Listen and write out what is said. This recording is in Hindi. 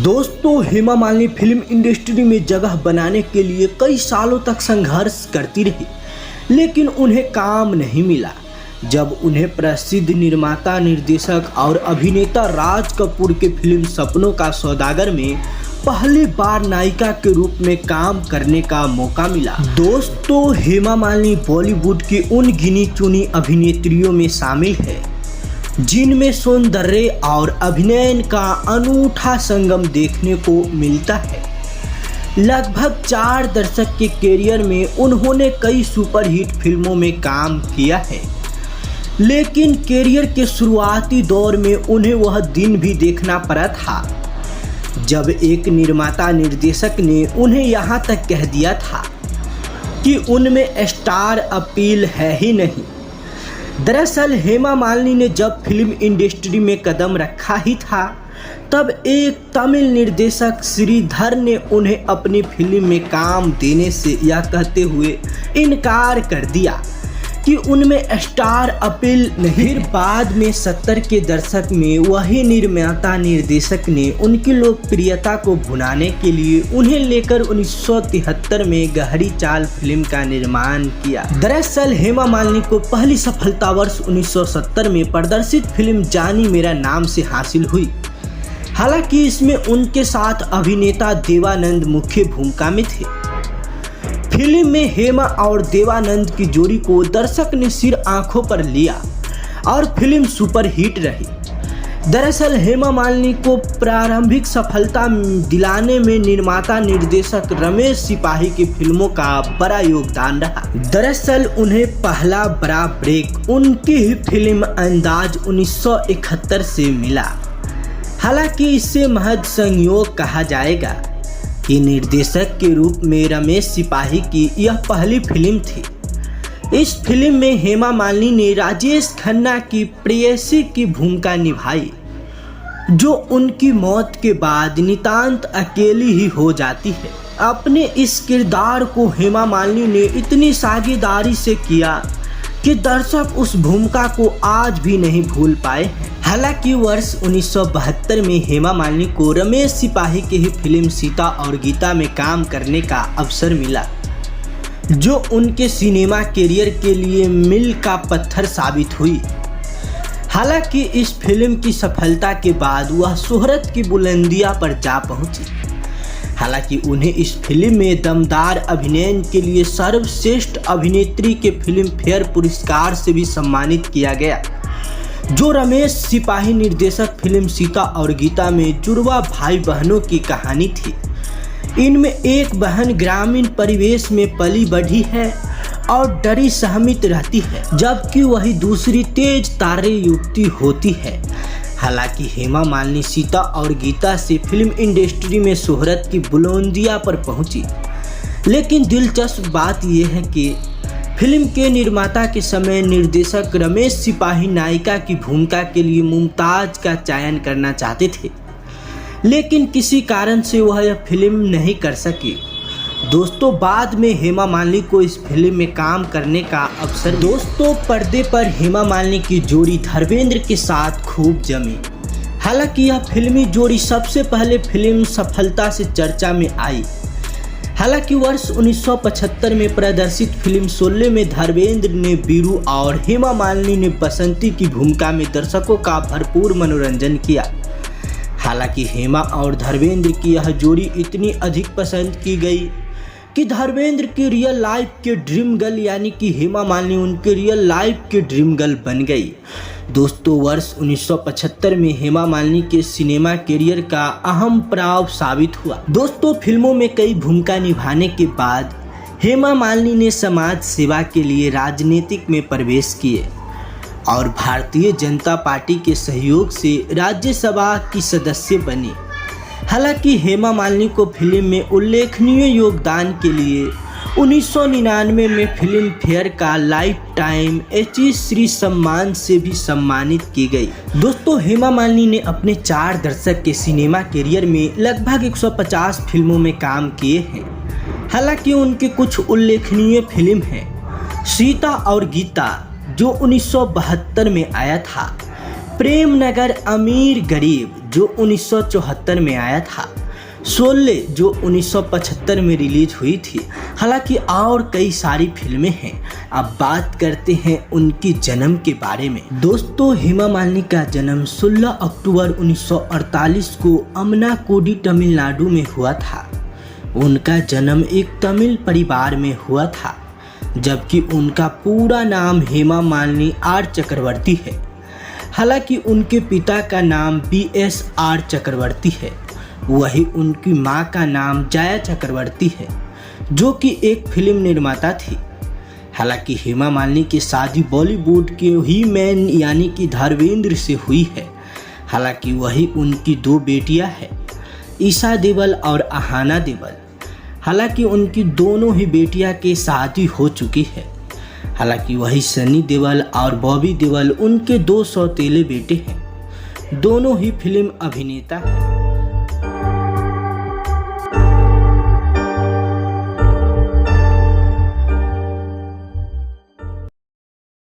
दोस्तों, हेमा मालिनी फिल्म इंडस्ट्री में जगह बनाने के लिए कई सालों तक संघर्ष करती रही, लेकिन उन्हें काम नहीं मिला। जब उन्हें प्रसिद्ध निर्माता, निर्देशक और अभिनेता राज कपूर के फिल्म सपनों का सौदागर में पहली बार नायिका के रूप में काम करने का मौका मिला। दोस्तों, हेमा मालिनी बॉलीवुड की उन गिनी चुनी अभिनेत्रियों में शामिल है जिनमें सौंदर्य और अभिनय का अनूठा संगम देखने को मिलता है। लगभग 4 दशक के करियर में उन्होंने कई सुपरहिट फिल्मों में काम किया है, लेकिन करियर के शुरुआती दौर में उन्हें वह दिन भी देखना पड़ा था जब एक निर्माता निर्देशक ने उन्हें यहाँ तक कह दिया था कि उनमें स्टार अपील है ही नहीं। दरअसल हेमा मालिनी ने जब फिल्म इंडस्ट्री में कदम रखा ही था, तब एक तमिल निर्देशक श्रीधर ने उन्हें अपनी फिल्म में काम देने से यह कहते हुए इनकार कर दिया कि उनमें स्टार अपील नहीं। फिर बाद में 70 के दशक में वही निर्माता निर्देशक ने उनकी लोकप्रियता को भुनाने के लिए उन्हें लेकर 1973 में गहरी चाल फिल्म का निर्माण किया। दरअसल हेमा मालिनी को पहली सफलता वर्ष 1970 में प्रदर्शित फिल्म जानी मेरा नाम से हासिल हुई। हालांकि इसमें उनके साथ अभिनेता देवानंद मुख्य भूमिका में थे। फिल्म में हेमा और देवानंद की जोड़ी को दर्शक ने सिर आंखों पर लिया और फिल्म सुपरहिट रही। दरअसल हेमा मालिनी को प्रारंभिक सफलता दिलाने में निर्माता निर्देशक रमेश सिपाही की फिल्मों का बड़ा योगदान रहा। दरअसल उन्हें पहला बड़ा ब्रेक उनकी ही फिल्म अंदाज 1971 से मिला। हालांकि इससे महज संयोग कहा जाएगा कि निर्देशक के रूप में रमेश सिपाही की यह पहली फिल्म थी। इस फिल्म में हेमा मालिनी ने राजेश खन्ना की प्रेयसी की भूमिका निभाई, जो उनकी मौत के बाद नितांत अकेली ही हो जाती है। अपने इस किरदार को हेमा मालिनी ने इतनी साझेदारी से किया कि दर्शक उस भूमिका को आज भी नहीं भूल पाए। हालांकि वर्ष 1972 में हेमा मालिनी को रमेश सिपाही की ही फिल्म सीता और गीता में काम करने का अवसर मिला, जो उनके सिनेमा करियर के लिए मील का पत्थर साबित हुई। हालांकि इस फिल्म की सफलता के बाद वह शोहरत की बुलंदियां पर जा पहुंची। हालांकि उन्हें इस फिल्म में दमदार अभिनय के लिए सर्वश्रेष्ठ अभिनेत्री के फिल्म फेयर पुरस्कार से भी सम्मानित किया गया, जो रमेश सिपाही निर्देशक फिल्म सीता और गीता में जुड़वा भाई बहनों की कहानी थी। इनमें एक बहन ग्रामीण परिवेश में पली बढ़ी है और डरी सहमित रहती है, जबकि वही दूसरी तेज तारे युवती होती है। हालांकि हेमा मालिनी सीता और गीता से फिल्म इंडस्ट्री में शोहरत की बुलंदियां पर पहुंची, लेकिन दिलचस्प बात यह है कि फिल्म के निर्माता के समय निर्देशक रमेश सिपाही नायिका की भूमिका के लिए मुमताज का चयन करना चाहते थे, लेकिन किसी कारण से वह यह फिल्म नहीं कर सके। दोस्तों, बाद में हेमा मालिनी को इस फिल्म में काम करने का अवसर। दोस्तों, पर्दे पर हेमा मालिनी की जोड़ी धर्मेंद्र के साथ खूब जमी। हालांकि यह फिल्मी जोड़ी सबसे पहले फिल्म सफलता से चर्चा में आई। हालांकि वर्ष 1975 में प्रदर्शित फिल्म शोले में धर्मेंद्र ने बीरू और हेमा मालिनी ने बसंती की भूमिका में दर्शकों का भरपूर मनोरंजन किया। हालांकि हेमा और धर्मेंद्र की यह जोड़ी इतनी अधिक पसंद की गई कि धर्मेंद्र की रियल लाइफ के ड्रीम गर्ल यानी कि हेमा मालिनी उनके रियल लाइफ के ड्रीम गर्ल बन गई। दोस्तों, वर्ष 1975 में हेमा मालिनी के सिनेमा करियर का अहम पड़ाव साबित हुआ। दोस्तों, फिल्मों में कई भूमिका निभाने के बाद हेमा मालिनी ने समाज सेवा के लिए राजनीतिक में प्रवेश किए और भारतीय जनता पार्टी के सहयोग से राज्यसभा की सदस्य बनी। हालांकि हेमा मालिनी को फिल्म में उल्लेखनीय योगदान के लिए 1999 में फिल्म फेयर का लाइफ टाइम अचीवमेंट श्री सम्मान से भी सम्मानित की गई। दोस्तों, हेमा मालिनी ने अपने 4 दशक के सिनेमा करियर में लगभग 150 फिल्मों में काम किए हैं। हालांकि उनके कुछ उल्लेखनीय फिल्म हैं सीता और गीता, जो 1972 में आया था, प्रेम नगर अमीर गरीब जो 1974 में आया था, शोले जो 1975 में रिलीज हुई थी। हालांकि और कई सारी फिल्में हैं। अब बात करते हैं उनकी जन्म के बारे में। दोस्तों, हेमा मालिनी का जन्म 16 अक्टूबर 1948 को अमनाकोडी तमिलनाडु में हुआ था। उनका जन्म एक तमिल परिवार में हुआ था, जबकि उनका पूरा नाम हेमा मालिनी आर चक्रवर्ती है। हालांकि उनके पिता का नाम BSR चक्रवर्ती है, वही उनकी मां का नाम जया चक्रवर्ती है, जो कि एक फिल्म निर्माता थी। हालांकि हेमा मालिनी की शादी बॉलीवुड के ही मैन यानी कि धर्मेंद्र से हुई है। हालांकि वही उनकी 2 बेटियां हैं, ईशा देओल और आहाना देओल। हालांकि उनकी दोनों ही बेटियां की शादी हो चुकी है। हालांकि वही सनी देओल और बॉबी देओल उनके 2 सौतेले बेटे हैं। दोनों ही फिल्म अभिनेता हैं।